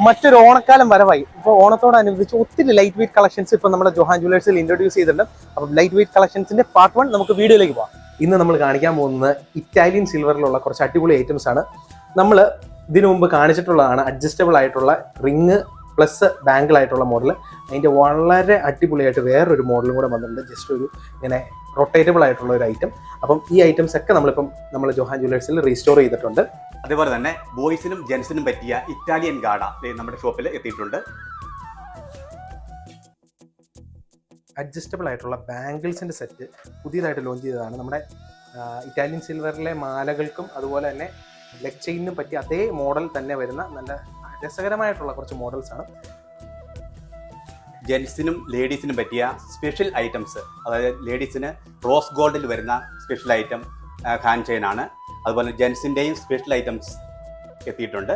മറ്റൊരു ഓണക്കാലം വരവായി. ഇപ്പോൾ ഓണത്തോടനുബന്ധിച്ച് ഒത്തിരി ലൈറ്റ് വെയിറ്റ് കളക്ഷൻസ് ഇപ്പോൾ നമ്മുടെ ജോഹാൻ ജുവലേഴ്സിൽ ഇൻട്രൊഡ്യൂസ് ചെയ്തിട്ടുണ്ട്. അപ്പം ലൈറ്റ് വെയിറ്റ് കളക്ഷൻസിന്റെ പാർട്ട് 1 നമുക്ക് വീഡിയോയിലേക്ക് പോകാം. ഇന്ന് നമ്മൾ കാണിക്കാൻ പോകുന്നത് ഇറ്റാലിയൻ സിൽവറിലുള്ള കുറച്ച് അടിപൊളി ഐറ്റംസ് ആണ്. നമ്മൾ ഇതിനു മുമ്പ് കാണിച്ചിട്ടുള്ളതാണ് അഡ്ജസ്റ്റബിൾ ആയിട്ടുള്ള റിങ് പ്ലസ് ബാങ്കിൾ ആയിട്ടുള്ള മോഡൽ. അതിൻ്റെ വളരെ അടിപൊളിയായിട്ട് വേറൊരു മോഡലും കൂടെ വന്നിട്ടുണ്ട്, ജസ്റ്റ് ഒരു ഇങ്ങനെ റൊട്ടേറ്റബിൾ ആയിട്ടുള്ള ഒരു ഐറ്റം. അപ്പം ഈ ഐറ്റംസ് ഒക്കെ നമ്മൾ ജോഹാൻ ജുവലേഴ്സിൽ റീസ്റ്റോർ ചെയ്തിട്ടുണ്ട്. അതേപോലെ തന്നെ ബോയ്സിനും ജെൻസിനും പറ്റിയ ഇറ്റാലിയൻ ഗാഡ നമ്മുടെ ഷോപ്പിൽ എത്തിയിട്ടുണ്ട്. അഡ്ജസ്റ്റബിൾ ആയിട്ടുള്ള ബാംഗിൾസിൻ്റെ സെറ്റ് പുതിയതായിട്ട് ലോഞ്ച് ചെയ്തതാണ്. നമ്മുടെ ഇറ്റാലിയൻ സിൽവറിലെ മാലകൾക്കും അതുപോലെ തന്നെ ലെഗ് ചെയിനും പറ്റിയ അതേ മോഡൽ തന്നെ വരുന്ന നല്ല രസകരമായിട്ടുള്ള കുറച്ച് മോഡൽസ് ആണ്. ജെൻസിനും ലേഡീസിനും പറ്റിയ സ്പെഷ്യൽ ഐറ്റംസ്, അതായത് ലേഡീസിന് റോസ് ഗോൾഡിൽ വരുന്ന സ്പെഷ്യൽ ഐറ്റം ഹാൻഡ് ചെയിൻ ആണ്. അതുപോലെ ജെൻസിൻ്റെയും സ്പെഷ്യൽ ഐറ്റംസ് എത്തിയിട്ടുണ്ട്.